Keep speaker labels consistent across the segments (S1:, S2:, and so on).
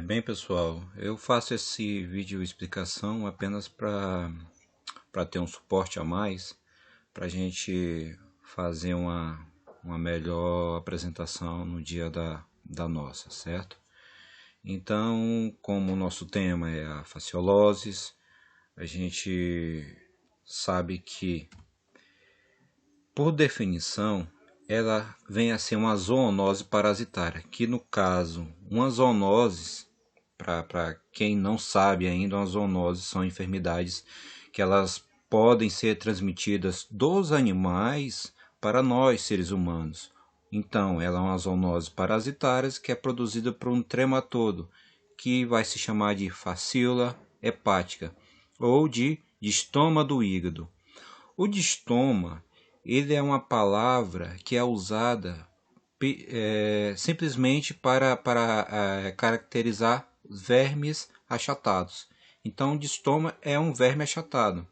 S1: Bem, pessoal, eu faço esse vídeo explicação apenas para ter um suporte a mais, para a gente fazer uma melhor apresentação no dia da nossa, certo? Então, como o nosso tema é a fasciolose, a gente sabe que, por definição, ela vem a ser uma zoonose parasitária, que no caso, uma zoonose, para quem não sabe ainda, uma zoonose são enfermidades que elas podem ser transmitidas dos animais para nós, seres humanos. Então, ela é uma zoonose parasitária que é produzida por um trematodo, que vai se chamar de fasciola hepática, ou de distoma do hígado. O distoma, ele é uma palavra que é usada simplesmente para caracterizar vermes achatados. Então, o distoma é um verme achatado,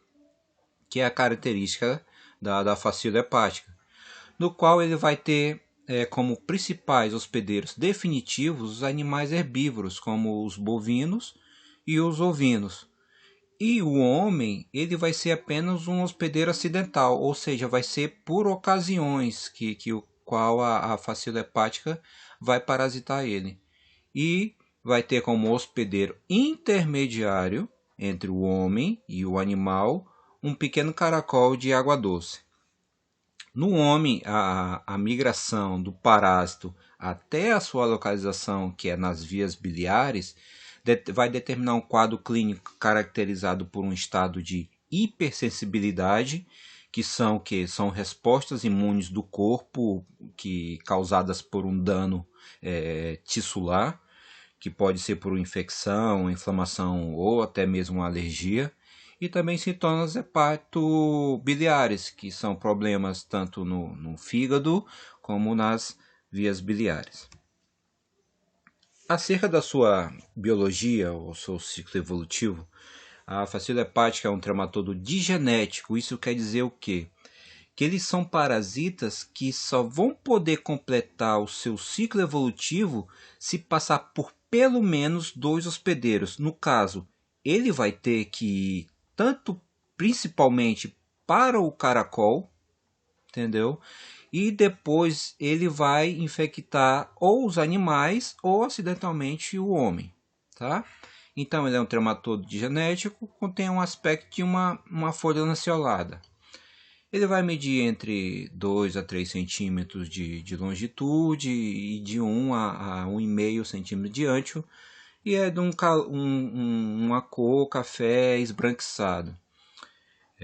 S1: que é a característica da fascícula hepática, no qual ele vai ter como principais hospedeiros definitivos os animais herbívoros, como os bovinos e os ovinos. E o homem, ele vai ser apenas um hospedeiro acidental, ou seja, vai ser por ocasiões que o qual a fascícula hepática vai parasitar ele. E vai ter como hospedeiro intermediário entre o homem e o animal um pequeno caracol de água doce. No homem, a migração do parásito até a sua localização, que é nas vias biliares, vai determinar um quadro clínico caracterizado por um estado de hipersensibilidade, que são respostas imunes do corpo causadas por um dano tissular, que pode ser por infecção, inflamação ou até mesmo uma alergia. E também sintomas hepatobiliares, que são problemas tanto no fígado como nas vias biliares. Acerca da sua biologia ou seu ciclo evolutivo, a fascícula hepática é um trematodo digenético. Isso quer dizer o quê? Que eles são parasitas que só vão poder completar o seu ciclo evolutivo se passar por pelo menos 2 hospedeiros. No caso, ele vai ter que ir tanto principalmente para o caracol, entendeu? E depois ele vai infectar ou os animais ou acidentalmente o homem, tá? Então ele é um trematodo genético, contém um aspecto de uma folha lanceolada. Ele vai medir entre 2 a 3 centímetros de longitude e de 1 a 1,5 centímetros de diâmetro, e é de uma cor café esbranquiçado.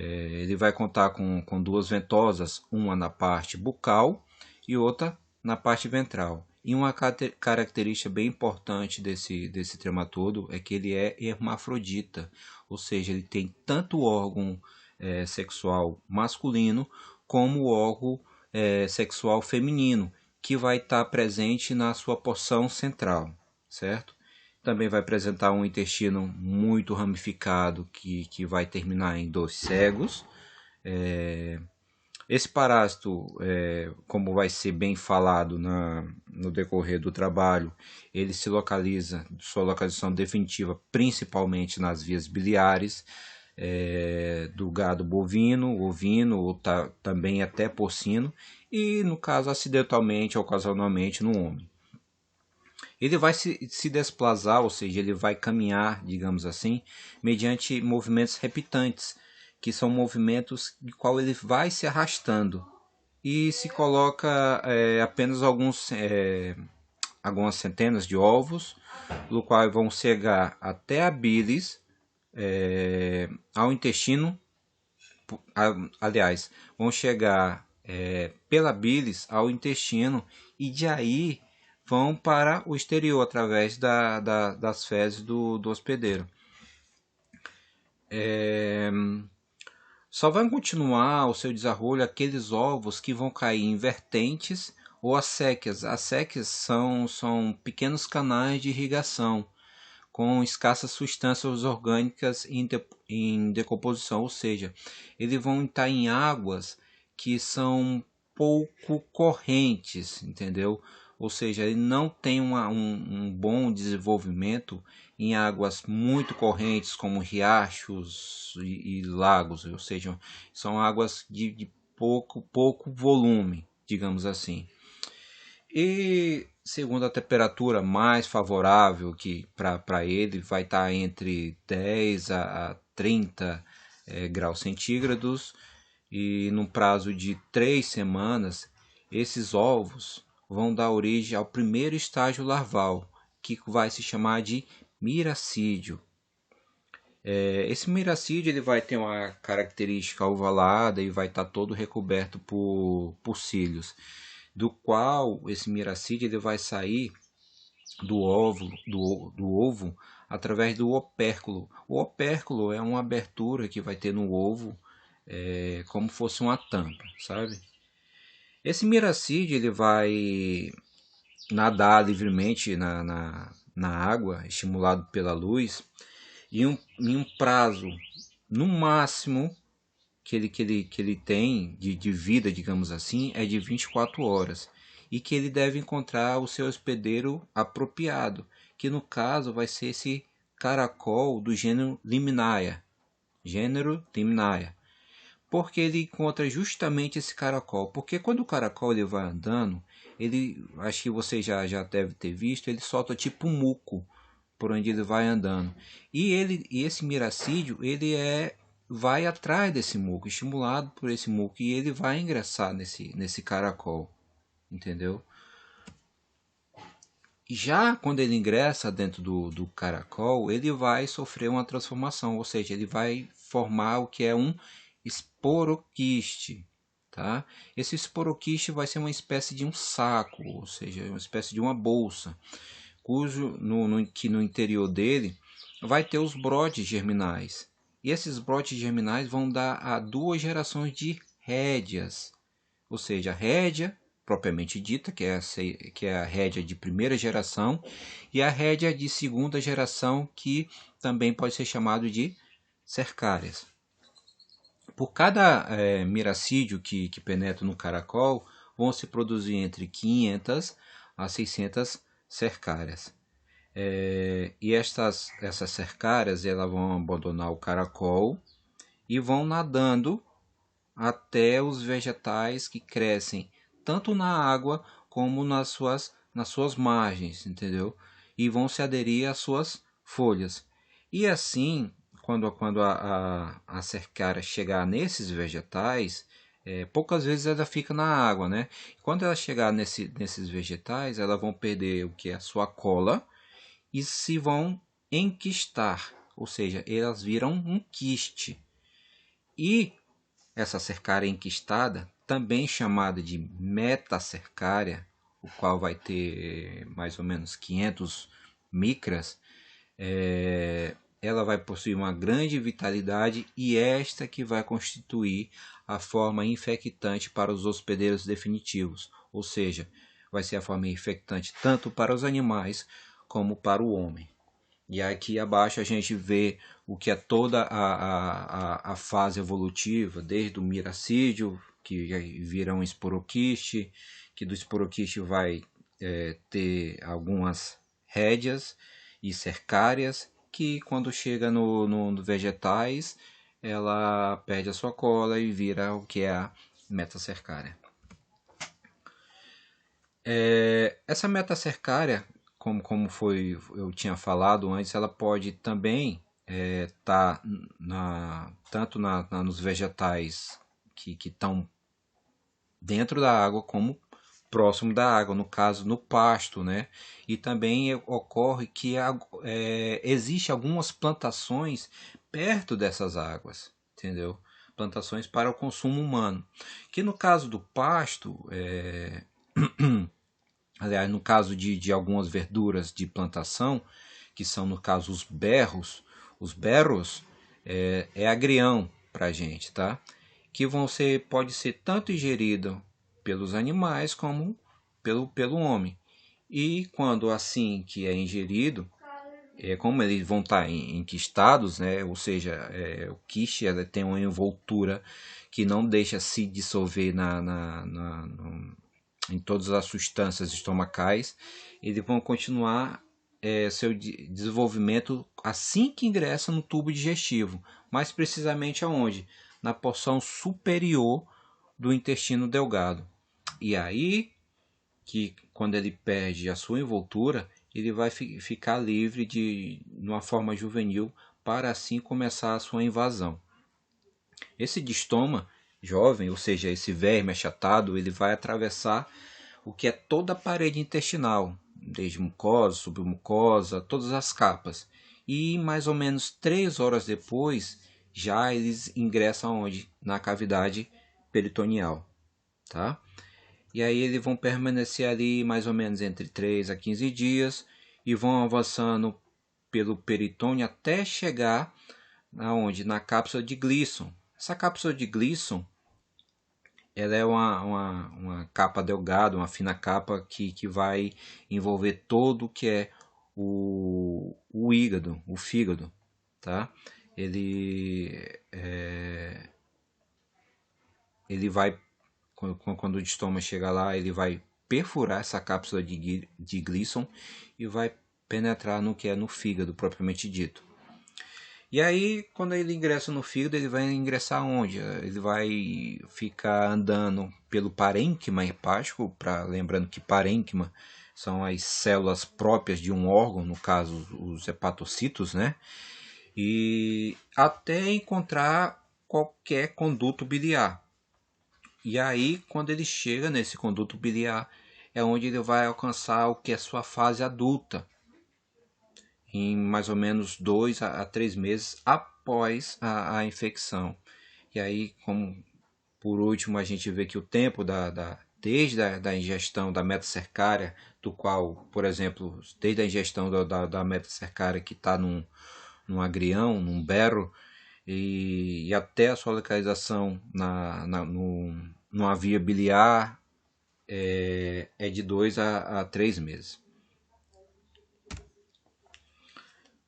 S1: Ele vai contar com 2 ventosas, uma na parte bucal e outra na parte ventral. E uma característica bem importante desse trematodo é que ele é hermafrodita, ou seja, ele tem tanto o órgão sexual masculino como o órgão sexual feminino, que vai estar presente na sua porção central, certo? Também vai apresentar um intestino muito ramificado que vai terminar em 2 cegos. Esse parásito, como vai ser bem falado no decorrer do trabalho, ele se localiza, sua localização definitiva, principalmente nas vias biliares, do gado bovino, ovino, ou também até porcino, e no caso acidentalmente, ocasionalmente no homem. Ele vai se desplazar, ou seja, ele vai caminhar, digamos assim, mediante movimentos repitantes, que são movimentos de qual ele vai se arrastando. E se coloca apenas algumas centenas de ovos, no qual vão chegar até a bilis, ao intestino, aliás, vão chegar pela bilis ao intestino e de aí vão para o exterior através das fezes do hospedeiro. Só vão continuar o seu desarrollo aqueles ovos que vão cair em vertentes ou asséquias. Asséquias são pequenos canais de irrigação com escassas substâncias orgânicas em decomposição, ou seja, eles vão estar em águas que são pouco correntes, entendeu? ou seja, ele não tem um bom desenvolvimento em águas muito correntes, como riachos e lagos, ou seja, são águas de pouco volume, digamos assim. E segundo a temperatura mais favorável que para ele vai estar entre 10 a 30 graus centígrados, e no prazo de 3 semanas, esses ovos vão dar origem ao primeiro estágio larval, que vai se chamar de miracídio. Esse miracídio ele vai ter uma característica ovalada e vai estar todo recoberto por cílios, do qual esse miracídio ele vai sair do ovo através do opérculo. O opérculo é uma abertura que vai ter no ovo, como fosse uma tampa, sabe? Esse miracídio ele vai nadar livremente na água, estimulado pela luz, e em um prazo, no máximo, que ele tem de vida, digamos assim, é de 24 horas. E que ele deve encontrar o seu hospedeiro apropriado, que no caso vai ser esse caracol do gênero Limnaea. Gênero Limnaea. Porque ele encontra justamente esse caracol. Porque quando o caracol ele vai andando, ele, acho que você já deve ter visto, ele solta tipo um muco por onde ele vai andando. E esse miracídio, vai atrás desse muco, estimulado por esse muco, e ele vai ingressar nesse caracol, entendeu? Já quando ele ingressa dentro do caracol, ele vai sofrer uma transformação, ou seja, ele vai formar o que é um esporoquiste, tá? Esse esporoquiste vai ser uma espécie de um saco, ou seja, uma espécie de uma bolsa, que no interior dele vai ter os brotes germinais. E esses brotes germinais vão dar a 2 gerações de rédeas, ou seja, a rédea propriamente dita, que é a rédea de primeira geração, e a rédea de segunda geração, que também pode ser chamado de cercárias. Por cada miracídio que penetra no caracol, vão se produzir entre 500 a 600 cercárias. E essas cercárias elas vão abandonar o caracol e vão nadando até os vegetais que crescem tanto na água como nas suas margens, entendeu? E vão se aderir às suas folhas. E assim, quando a cercária chegar nesses vegetais, poucas vezes ela fica na água, né? Quando ela chegar nesses vegetais, elas vão perder o que é a sua cola e se vão enquistar, ou seja, elas viram um quiste. E essa cercária enquistada, também chamada de metacercária, o qual vai ter mais ou menos 500 micras, ela vai possuir uma grande vitalidade e esta que vai constituir a forma infectante para os hospedeiros definitivos, ou seja, vai ser a forma infectante tanto para os animais como para o homem. E aqui abaixo a gente vê o que é toda a fase evolutiva, desde o miracídio, que vira um esporoquiste, que do esporoquiste vai ter algumas rédeas e cercárias, que quando chega no vegetais, ela perde a sua cola e vira o que é a metacercária. Essa metacercária, como eu tinha falado antes, ela pode também estar tanto nos vegetais que estão dentro da água como próximo da água, no caso no pasto, né? E também ocorre que existe algumas plantações perto dessas águas, entendeu? Plantações para o consumo humano, que no caso do pasto, aliás, no caso de algumas verduras de plantação, que são no caso os berros é agrião para a gente, tá? Que pode ser tanto ingerido pelos animais como pelo homem. E quando assim que é ingerido, como eles vão estar enquistados, né? Ou seja, o quiche tem uma envoltura que não deixa se dissolver em todas as substâncias estomacais, eles vão continuar seu desenvolvimento assim que ingressa no tubo digestivo, mais precisamente aonde? Na porção superior do intestino delgado. E aí que quando ele perde a sua envoltura, ele vai ficar livre de uma forma juvenil para assim começar a sua invasão. Esse distoma jovem, ou seja, esse verme achatado, ele vai atravessar o que é toda a parede intestinal, desde mucosa, submucosa, todas as capas. E mais ou menos 3 horas depois, já eles ingressam onde? Na cavidade peritoneal, tá? E aí eles vão permanecer ali mais ou menos entre 3 a 15 dias e vão avançando pelo peritônio até chegar aonde? Na cápsula de Gleason. Essa cápsula de Gleason, ela é uma capa delgada, uma fina capa que vai envolver todo o que é o hígado, o fígado, tá? Ele vai, quando o estômago chegar lá, ele vai perfurar essa cápsula de Gleason e vai penetrar no que é no fígado, propriamente dito. E aí, quando ele ingressa no fígado, ele vai ingressar onde? Ele vai ficar andando pelo parênquima hepático, lembrando que parênquima são as células próprias de um órgão, no caso os hepatocitos, né? E até encontrar qualquer conduto biliar. E aí, quando ele chega nesse conduto biliar, é onde ele vai alcançar o que é sua fase adulta, em mais ou menos 2 a 3 meses após a infecção. E aí, como por último, a gente vê que o tempo desde a ingestão da metacercária, do qual, por exemplo, desde a ingestão da metacercária que está num agrião, num berro, e até a sua localização numa via biliar, é de 2 a 3 meses.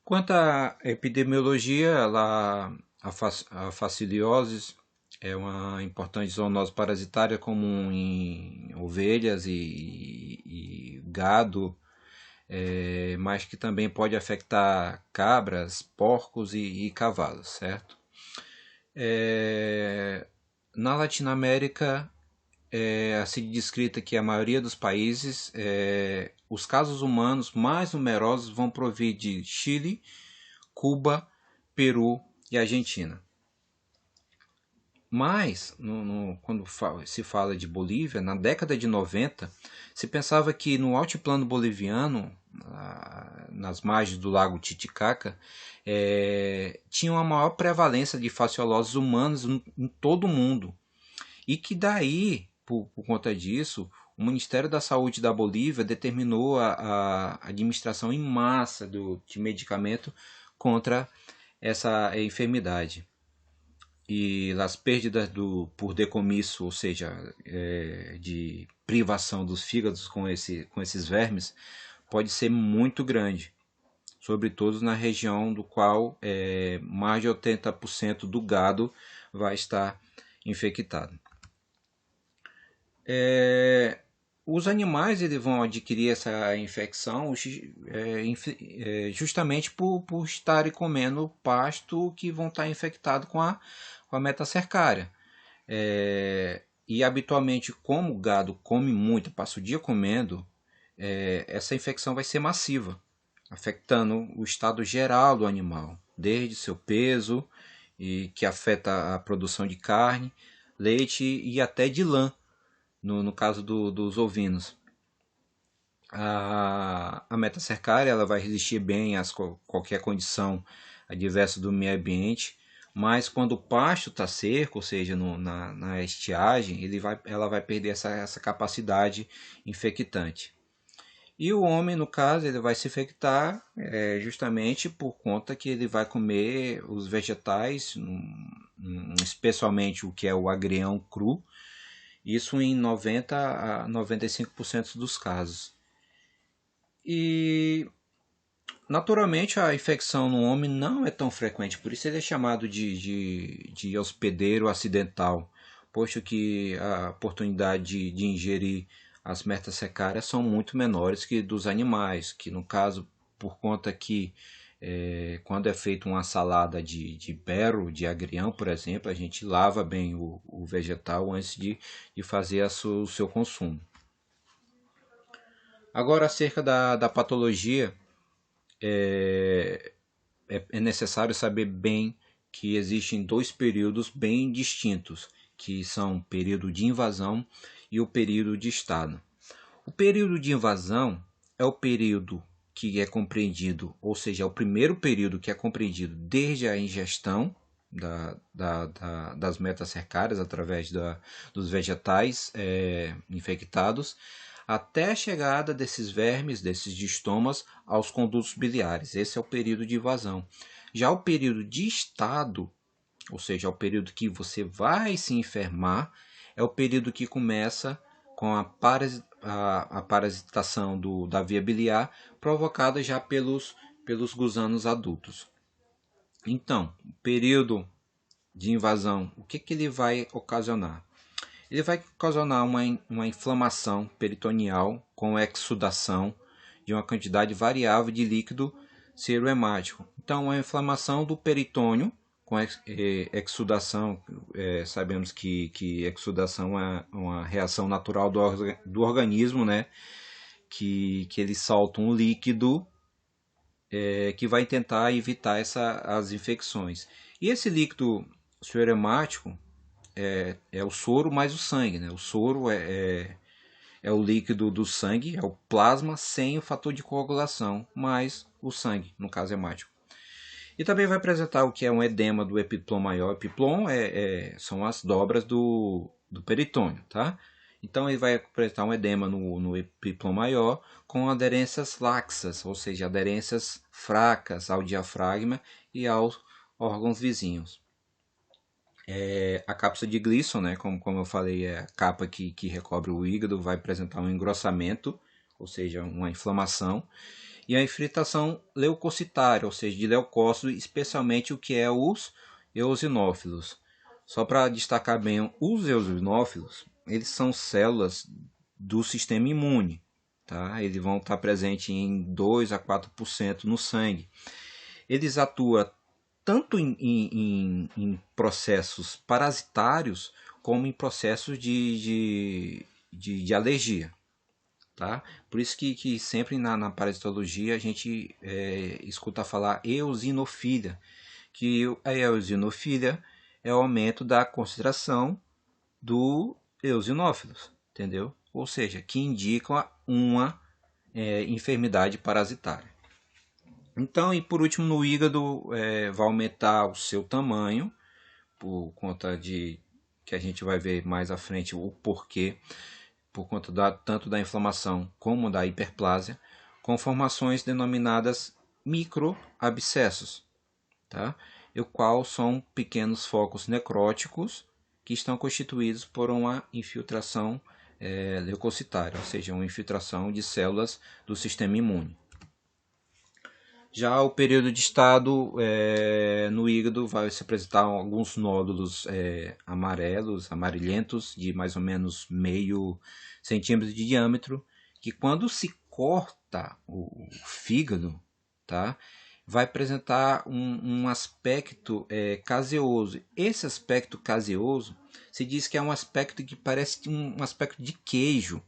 S1: Quanto à epidemiologia, a faciliose é uma importante zoonose parasitária comum em ovelhas e gado, mas que também pode afetar cabras, porcos e cavalos, certo? Na Latinoamérica, assim descrita que a maioria dos países, os casos humanos mais numerosos vão provir de Chile, Cuba, Peru e Argentina. Mas, quando se fala de Bolívia, na década de 90, se pensava que no altiplano boliviano, nas margens do lago Titicaca, tinha uma maior prevalência de fascioloses humanos em todo o mundo. E que daí, por conta disso, o Ministério da Saúde da Bolívia determinou a administração em massa de medicamento contra essa enfermidade. E as perdas por decomisso, ou seja, de privação dos fígados com esses vermes, pode ser muito grande, sobretudo na região do qual mais de 80% do gado vai estar infectado. Os animais eles vão adquirir essa infecção justamente por estarem comendo pasto que vão estar infectado com a metacercária. E habitualmente, como o gado come muito, passa o dia comendo, essa infecção vai ser massiva, afetando o estado geral do animal, desde seu peso, e que afeta a produção de carne, leite e até de lã, no caso dos ovinos. A metacercária ela vai resistir bem a qualquer condição adversa do meio ambiente, mas quando o pasto está seco, ou seja, na estiagem, ela vai perder essa capacidade infectante. E o homem, no caso, ele vai se infectar justamente por conta que ele vai comer os vegetais, especialmente o que é o agrião cru, isso em 90 a 95% dos casos. E naturalmente a infecção no homem não é tão frequente, por isso ele é chamado de hospedeiro acidental, posto que a oportunidade de ingerir as metacecárias são muito menores que dos animais, que no caso, por conta que quando é feita uma salada de berro, de agrião, por exemplo, a gente lava bem o vegetal antes de fazer o seu consumo. Agora, acerca da patologia, é necessário saber bem que existem dois períodos bem distintos, que são o período de invasão e o período de estado. O período de invasão é o período que é compreendido, ou seja, é o primeiro período que é compreendido desde a ingestão das metacercárias através dos vegetais infectados até a chegada desses vermes, desses distomas, aos condutos biliares. Esse é o período de invasão. Já o período de estado, ou seja, o período que você vai se enfermar, é o período que começa com a parasitação da via biliar provocada já pelos gusanos adultos. Então, o período de invasão, o que ele vai ocasionar? Ele vai ocasionar uma inflamação peritoneal com exsudação de uma quantidade variável de líquido serohemático. Então, a inflamação do peritônio com exsudação, sabemos que exsudação é uma reação natural do organismo, né? Que ele solta um líquido que vai tentar evitar as infecções. E esse líquido serohemático é o soro mais o sangue, né? O soro é o líquido do sangue, é o plasma sem o fator de coagulação, mais o sangue, no caso hemático. E também vai apresentar o que é um edema do epiplom maior. Epiplom são as dobras do peritônio, tá? Então ele vai apresentar um edema no epiplom maior com aderências laxas, ou seja, aderências fracas ao diafragma e aos órgãos vizinhos. A cápsula de Gleason, né, como eu falei, é a capa que recobre o hígado, vai apresentar um engrossamento, ou seja, uma inflamação, e a infiltração leucocitária, ou seja, de leucócitos, especialmente o que é os eosinófilos. Só para destacar bem, os eosinófilos, eles são células do sistema imune, tá? Eles vão estar presentes em 2 a 4% no sangue. Eles atuam tanto em processos parasitários como em processos de alergia. Tá? Por isso que sempre na parasitologia a gente escuta falar eosinofilia, que a eosinofilia é o aumento da concentração do eosinófilos, entendeu? Ou seja, que indicam uma enfermidade parasitária. Então, e por último, no hígado vai aumentar o seu tamanho, por conta de que a gente vai ver mais à frente o porquê, por conta tanto da inflamação como da hiperplásia, com formações denominadas microabscessos, tá? O qual são pequenos focos necróticos que estão constituídos por uma infiltração leucocitária, ou seja, uma infiltração de células do sistema imune. Já o período de estado no hígado vai se apresentar alguns nódulos amarelos, amarelentos, de mais ou menos meio centímetro de diâmetro, que quando se corta o fígado, tá, vai apresentar um aspecto caseoso. Esse aspecto caseoso se diz que é um aspecto que parece um aspecto de queijo.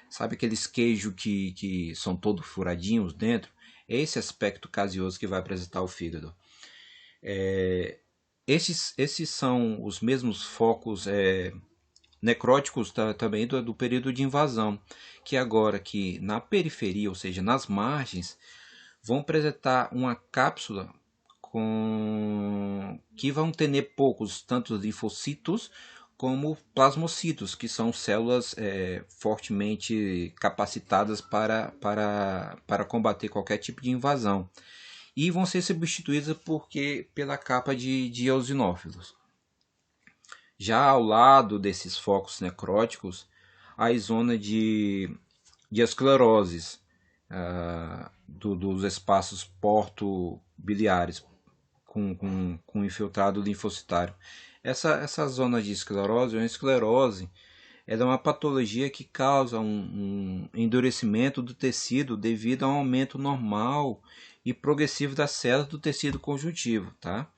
S1: Sabe aqueles queijos que são todos furadinhos dentro? É esse aspecto caseoso que vai apresentar o fígado. Esses são os mesmos focos necróticos também do período de invasão, que agora que na periferia, ou seja, nas margens, vão apresentar uma cápsula que vão ter poucos, tanto linfocitos como plasmocitos, que são células fortemente capacitadas para combater qualquer tipo de invasão. E vão ser substituídas pela capa de eosinófilos. Já ao lado desses focos necróticos, a zona de escleroses dos espaços porto-biliares com infiltrado linfocitário. Essa zona de esclerose é uma esclerose ela é uma patologia que causa um endurecimento do tecido devido a um aumento normal e progressivo das células do tecido conjuntivo, tá?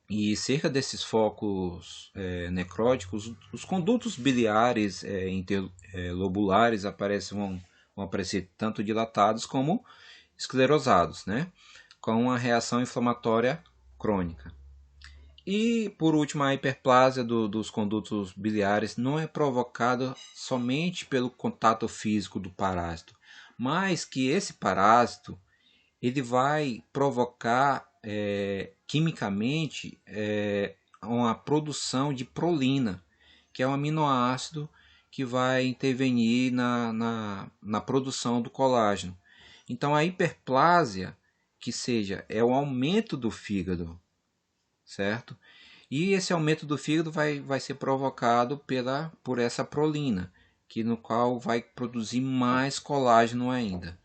S1: E cerca desses focos necróticos, os condutos biliares interlobulares vão aparecer tanto dilatados como esclerosados, né? Com uma reação inflamatória crônica. E, por último, a hiperplasia dos condutos biliares não é provocada somente pelo contato físico do parásito, mas que esse parásito ele vai provocar quimicamente uma produção de prolina, que é um aminoácido que vai intervenir na produção do colágeno. Então a hiperplasia, que seja, é o aumento do fígado, certo? E esse aumento do fígado vai ser provocado por essa prolina, que no qual vai produzir mais colágeno ainda.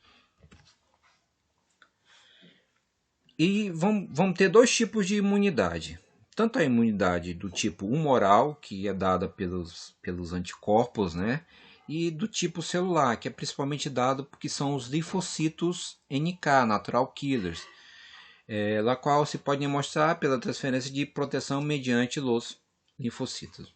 S1: E vamos ter dois tipos de imunidade. Tanto a imunidade do tipo humoral, que é dada pelos anticorpos, né? E do tipo celular, que é principalmente dado porque são os linfocitos NK, natural killers, la qual se pode demonstrar pela transferência de proteção mediante os linfocitos.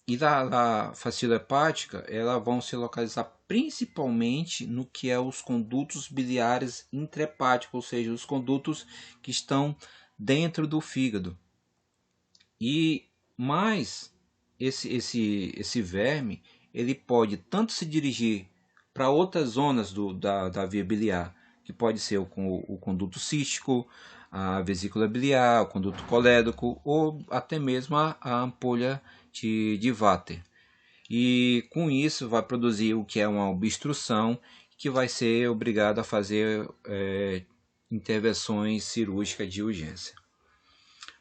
S1: E da facila hepática, elas vão se localizar principalmente no que é os condutos biliares intrahepáticos, ou seja, os condutos que estão dentro do fígado. E mais esse verme, ele pode tanto se dirigir para outras zonas da via biliar, que pode ser o conduto cístico, a vesícula biliar, o conduto colédoco ou até mesmo a ampolha de Vater. E com isso vai produzir o que é uma obstrução, que vai ser obrigado a fazer intervenções cirúrgicas de urgência.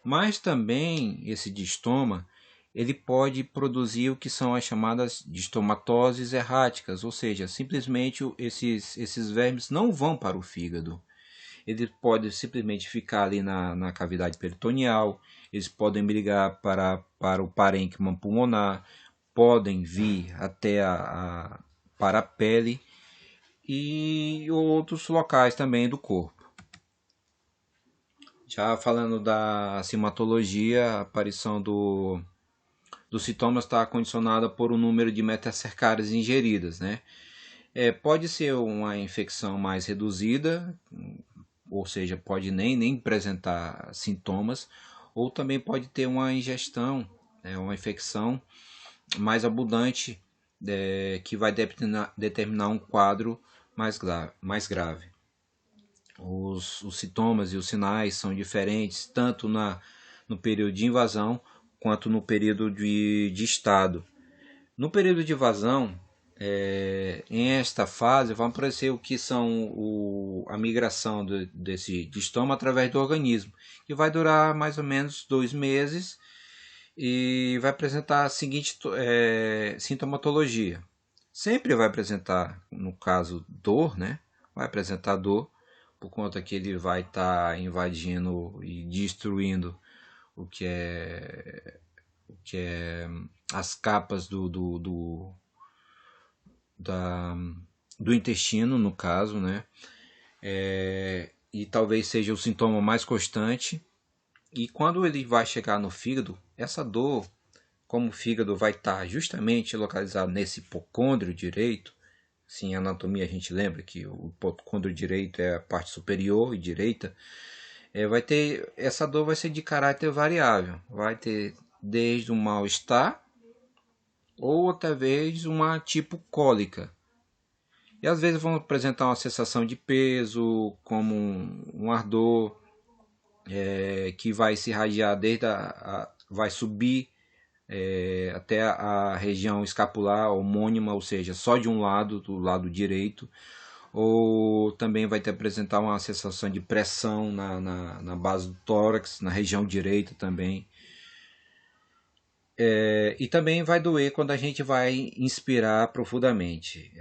S1: Mas também esse distoma ele pode produzir o que são as chamadas distomatoses erráticas, ou seja, simplesmente esses vermes não vão para o fígado. Eles podem simplesmente ficar ali na cavidade peritoneal, eles podem migrar para o parênquima pulmonar, podem vir até para a pele e outros locais também do corpo. Já falando da sintomatologia, a aparição dos sintomas está condicionada por um número de metacercárias ingeridas, né? Pode ser uma infecção mais reduzida, ou seja, pode nem apresentar sintomas, ou também pode ter uma ingestão, uma infecção mais abundante, que vai determinar um quadro mais grave. Os sintomas e os sinais são diferentes, tanto no período de invasão quanto no período de estado. No período de invasão, em esta fase, vão aparecer o que são a migração desse distoma através do organismo, que vai durar mais ou menos 2 meses e vai apresentar a seguinte sintomatologia. Sempre vai apresentar, no caso, dor, né? Vai apresentar dor, por conta que ele vai estar invadindo e destruindo o que é as capas do intestino, no caso, né? E talvez seja o sintoma mais constante. E quando ele vai chegar no fígado, essa dor, como o fígado vai estar justamente localizado nesse hipocôndrio direito, sim, a anatomia a gente lembra que o hipocôndrio direito é a parte superior e direita, essa dor vai ser de caráter variável, vai ter desde um mal-estar ou talvez uma tipo cólica. E às vezes vão apresentar uma sensação de peso, como um ardor, que vai se irradiar vai subir até a região escapular homônima, ou seja, só de um lado, do lado direito, ou também vai apresentar uma sensação de pressão na base do tórax, na região direita também. E também vai doer quando a gente vai inspirar profundamente.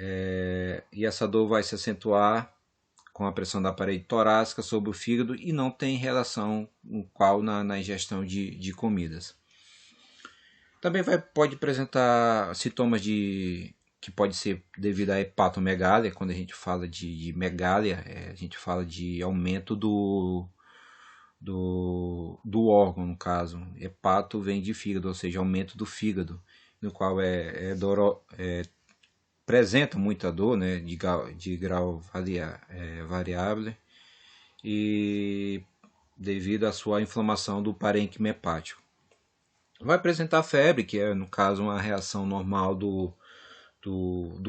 S1: E essa dor vai se acentuar com a pressão da parede torácica sobre o fígado e não tem relação na ingestão de comidas. Também pode apresentar sintomas que pode ser devido à hepatomegália. Quando a gente fala de megália, a gente fala de aumento do órgão, no caso. Hepato vem de fígado, ou seja, aumento do fígado, no qual apresenta muita dor, né, de grau variável, e devido à sua inflamação do parênquima hepático. Vai apresentar febre, que é, no caso, uma reação normal do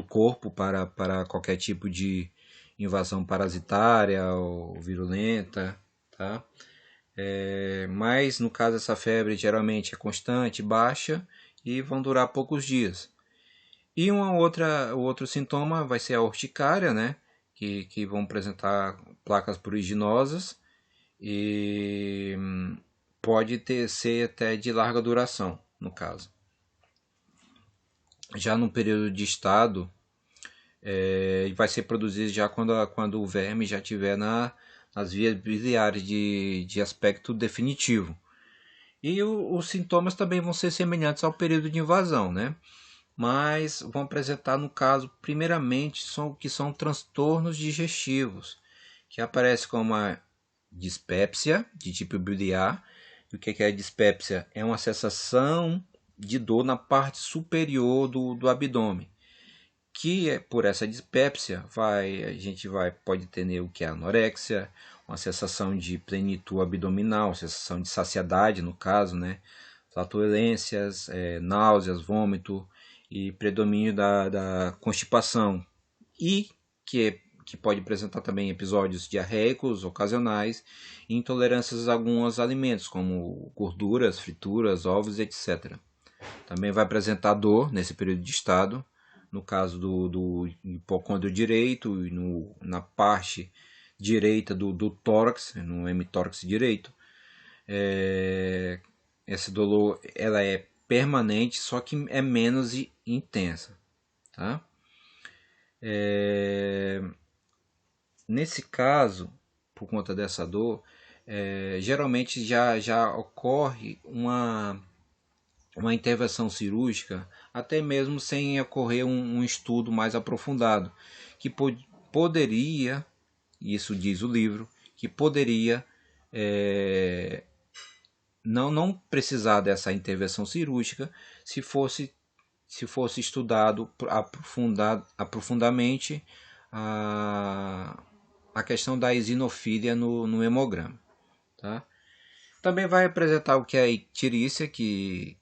S1: corpo para qualquer tipo de invasão parasitária ou virulenta, tá? Mas, no caso, essa febre geralmente é constante, baixa e vão durar poucos dias. E o outro sintoma vai ser a urticária, né? Que vão apresentar placas pruriginosas e pode ser até de larga duração, no caso. Já no período de estado, vai ser produzido já quando o verme já estiver nas vias biliares de aspecto definitivo. E os sintomas também vão ser semelhantes ao período de invasão, né? Mas vão apresentar, no caso, primeiramente, que são transtornos digestivos, que aparecem como a dispepsia, de tipo biliar. E o que é a dispepsia? É uma sensação de dor na parte superior do abdômen, que por essa dispepsia a gente pode ter o que é anorexia, uma sensação de plenitude abdominal, uma sensação de saciedade, no caso, né? Flatulências, náuseas, vômito e predomínio da constipação, e que pode apresentar também episódios diarreicos ocasionais e intolerâncias a alguns alimentos, como gorduras, frituras, ovos, etc. Também vai apresentar dor nesse período de estado, no caso do hipocôndrio direito e na parte direita do tórax, no hemitórax direito. Essa dor ela é permanente, só que é menos intensa. Tá? Nesse caso, por conta dessa dor, geralmente já ocorre uma intervenção cirúrgica, até mesmo sem ocorrer um estudo mais aprofundado, que poderia, isso diz o livro, que poderia não precisar dessa intervenção cirúrgica se fosse estudado aprofundadamente a questão da eosinofilia no hemograma. Tá? Também vai apresentar o que é a icterícia, que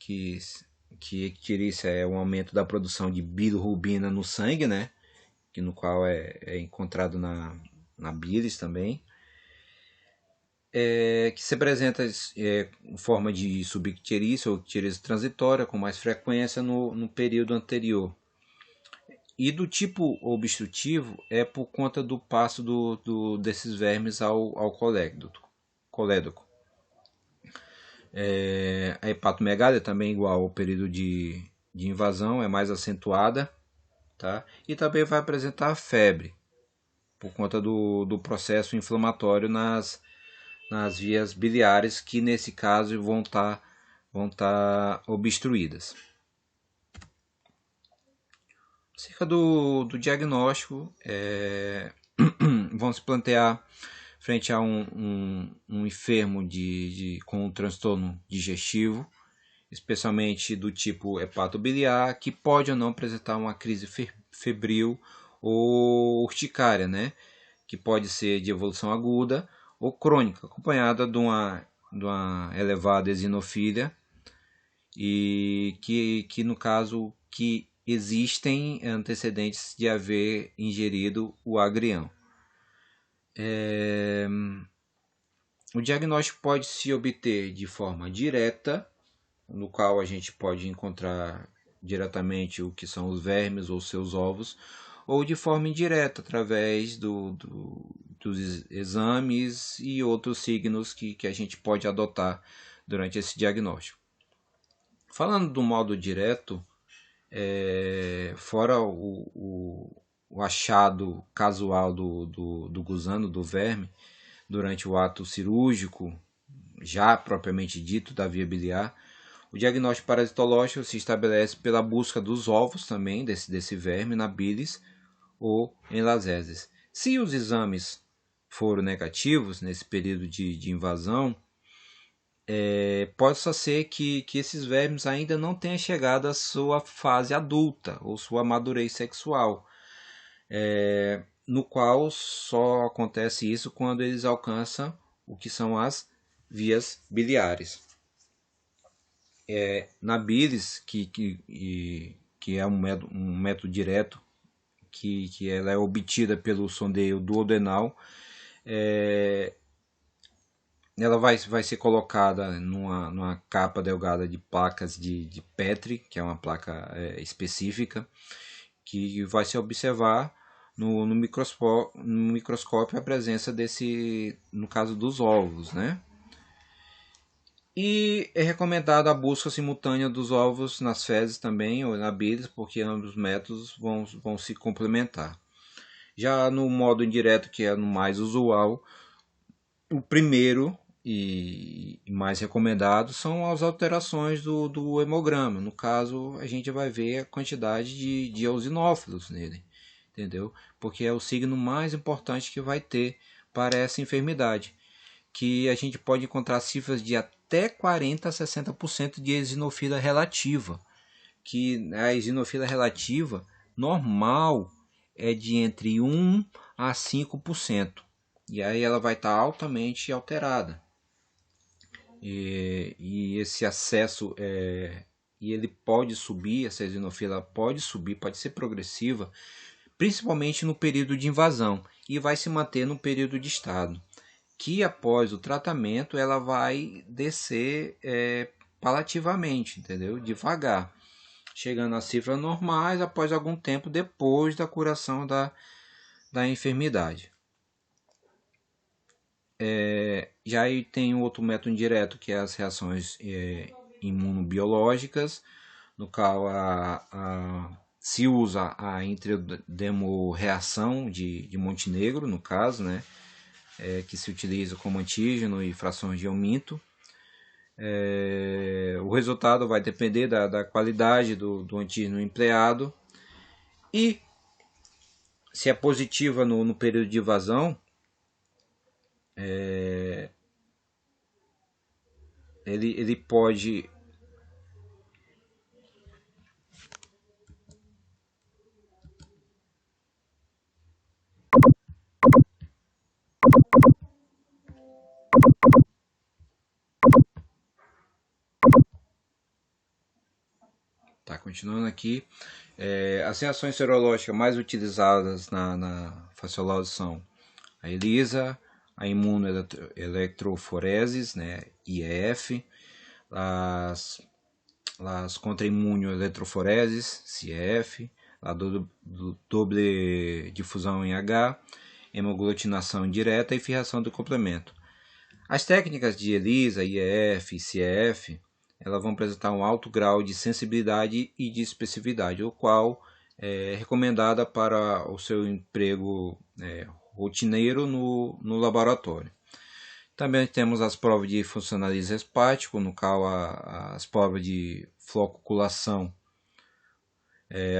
S1: icterícia é um aumento da produção de bilirrubina no sangue, né? No qual é encontrado na bilis também. Que se apresenta em forma de subicterícia ou icterícia transitória com mais frequência no período anterior. E do tipo obstrutivo é por conta do passo desses vermes ao colédoco. A hepatomegália também igual ao período de invasão, é mais acentuada, tá? E também vai apresentar febre por conta do processo inflamatório nas vias biliares, que nesse caso vão estar obstruídas. Acerca do diagnóstico, vão se plantear frente a um enfermo com um transtorno digestivo, especialmente do tipo hepatobiliar, que pode ou não apresentar uma crise febril ou urticária, né? Que pode ser de evolução aguda ou crônica, acompanhada de uma elevada eosinofilia, e que no caso que existem antecedentes de haver ingerido o agrião. O diagnóstico pode se obter de forma direta, no qual a gente pode encontrar diretamente o que são os vermes ou seus ovos, ou de forma indireta, através dos exames e outros signos que a gente pode adotar durante esse diagnóstico. Falando do modo direto, fora o achado casual do gusano, do verme, durante o ato cirúrgico, já propriamente dito, da via biliar, O diagnóstico parasitológico se estabelece pela busca dos ovos também desse verme na bilis ou em laseses. Se os exames foram negativos nesse período de invasão, pode ser que esses vermes ainda não tenham chegado à sua fase adulta ou sua madurez sexual, no qual só acontece isso quando eles alcançam o que são as vias biliares. Na bilis, que é um método direto, que ela é obtida pelo sondeio duodenal, ela vai ser colocada numa capa delgada de placas de Petri, que é uma placa específica, que vai se observar no microscópio a presença desse, no caso dos ovos, né? E é recomendada a busca simultânea dos ovos nas fezes também, ou na bilis, porque ambos os métodos vão se complementar. Já no modo indireto, que é o mais usual, o primeiro e mais recomendado são as alterações do hemograma. No caso, a gente vai ver a quantidade de eosinófilos nele, entendeu? Porque é o signo mais importante que vai ter para essa enfermidade, que a gente pode encontrar cifras de até 40 a 60% de eosinofila relativa, que a eosinofila relativa normal é de entre 1 a 5%. E aí ela vai estar altamente alterada. E esse acesso e ele pode subir, essa eosinofila pode subir, pode ser progressiva, principalmente no período de invasão, e vai se manter no período de estado, que após o tratamento ela vai descer palativamente, entendeu? Devagar, chegando a cifras normais após algum tempo depois da curação da enfermidade. Já aí tem outro método indireto, que é as reações imunobiológicas, no qual se usa a intrademorreação de Montenegro, no caso, né, que se utiliza como antígeno e frações de aumento. O resultado vai depender da qualidade do antígeno empleado, e se é positiva no período de invasão, ele pode continuando aqui, as reações serológicas mais utilizadas na faciolose são a ELISA, a imunoeletroforeses, né, IEF, as contra-imunoeletroforeses, CF, a doble difusão em H, hemoglutinação indireta e firração do complemento. As técnicas de ELISA, IEF e CF, elas vão apresentar um alto grau de sensibilidade e de especificidade, o qual é recomendada para o seu emprego rotineiro no laboratório. Também temos as provas de funcionalismo hepático, no qual as provas de floculação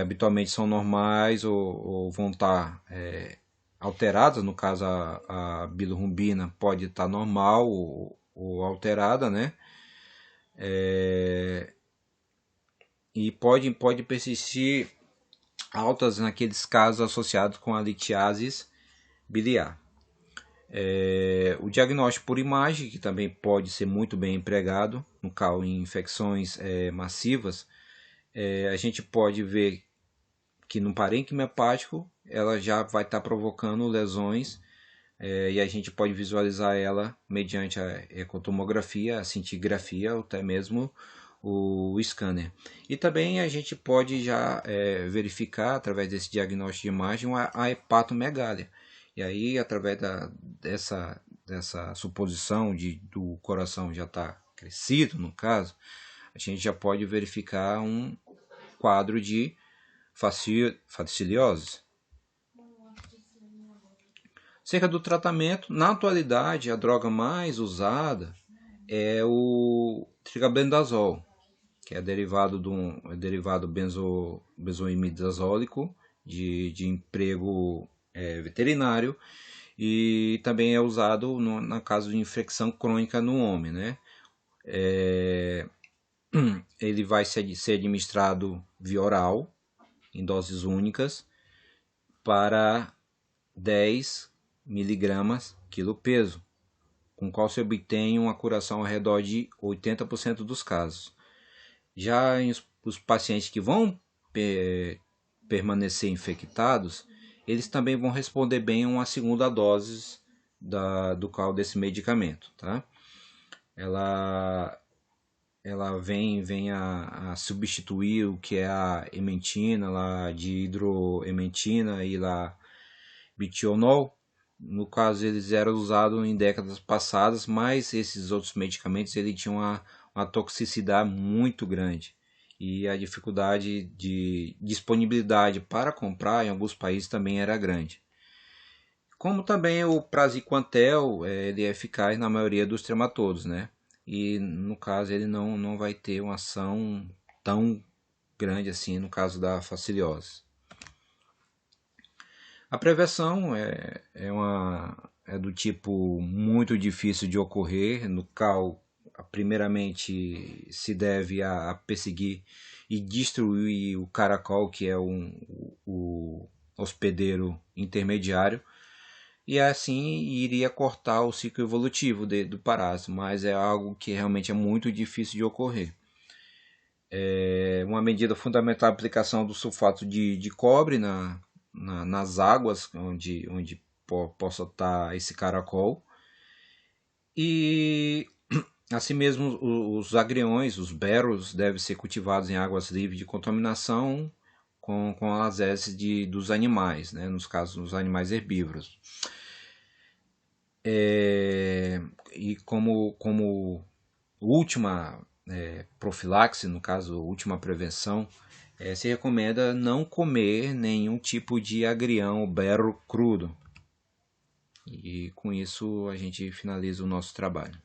S1: habitualmente são normais ou vão estar alteradas. No caso, a bilirrubina pode estar normal ou alterada, né? E pode persistir altas naqueles casos associados com a litiase biliar. O diagnóstico por imagem, que também pode ser muito bem empregado, no caso em infecções massivas, a gente pode ver que no parênquima hepático ela já vai estar provocando lesões, e a gente pode visualizar ela mediante a ecotomografia, a cintigrafia ou até mesmo o scanner. E também a gente pode já verificar através desse diagnóstico de imagem a hepatomegália. E aí, através dessa suposição do coração já estar crescido, no caso, a gente já pode verificar um quadro de faciliose. Acerca do tratamento, na atualidade, a droga mais usada é o trigabendazol, que é derivado benzoimidazólico de emprego veterinário, e também é usado na caso de infecção crônica no homem, né? Ele vai ser administrado via oral, em doses únicas, para 10 miligramas quilo peso, com qual se obtém uma curação ao redor de 80% dos casos. Já os pacientes que vão permanecer infectados, eles também vão responder bem a uma segunda dose desse medicamento, tá? Ela vem a substituir o que é a ementina, lá de hidroementina e lá bitionol. No caso, eles eram usados em décadas passadas, mas esses outros medicamentos ele tinham uma toxicidade muito grande, e a dificuldade de disponibilidade para comprar em alguns países também era grande. Como também o praziquantel, ele é eficaz na maioria dos trematodos, né? E no caso ele não vai ter uma ação tão grande assim no caso da faciliose. A prevenção é do tipo muito difícil de ocorrer, no qual primeiramente se deve a perseguir e destruir o caracol, que é o hospedeiro intermediário, e assim iria cortar o ciclo evolutivo do parásito, mas é algo que realmente é muito difícil de ocorrer. Uma medida fundamental é a aplicação do sulfato de cobre nas águas onde possa estar esse caracol. E assim mesmo os agriões, os berros, devem ser cultivados em águas livres de contaminação com as heces dos animais, né? Nos casos dos animais herbívoros. E como última profilaxe, no caso última prevenção, se recomenda não comer nenhum tipo de agrião ou berro crudo. E com isso a gente finaliza o nosso trabalho.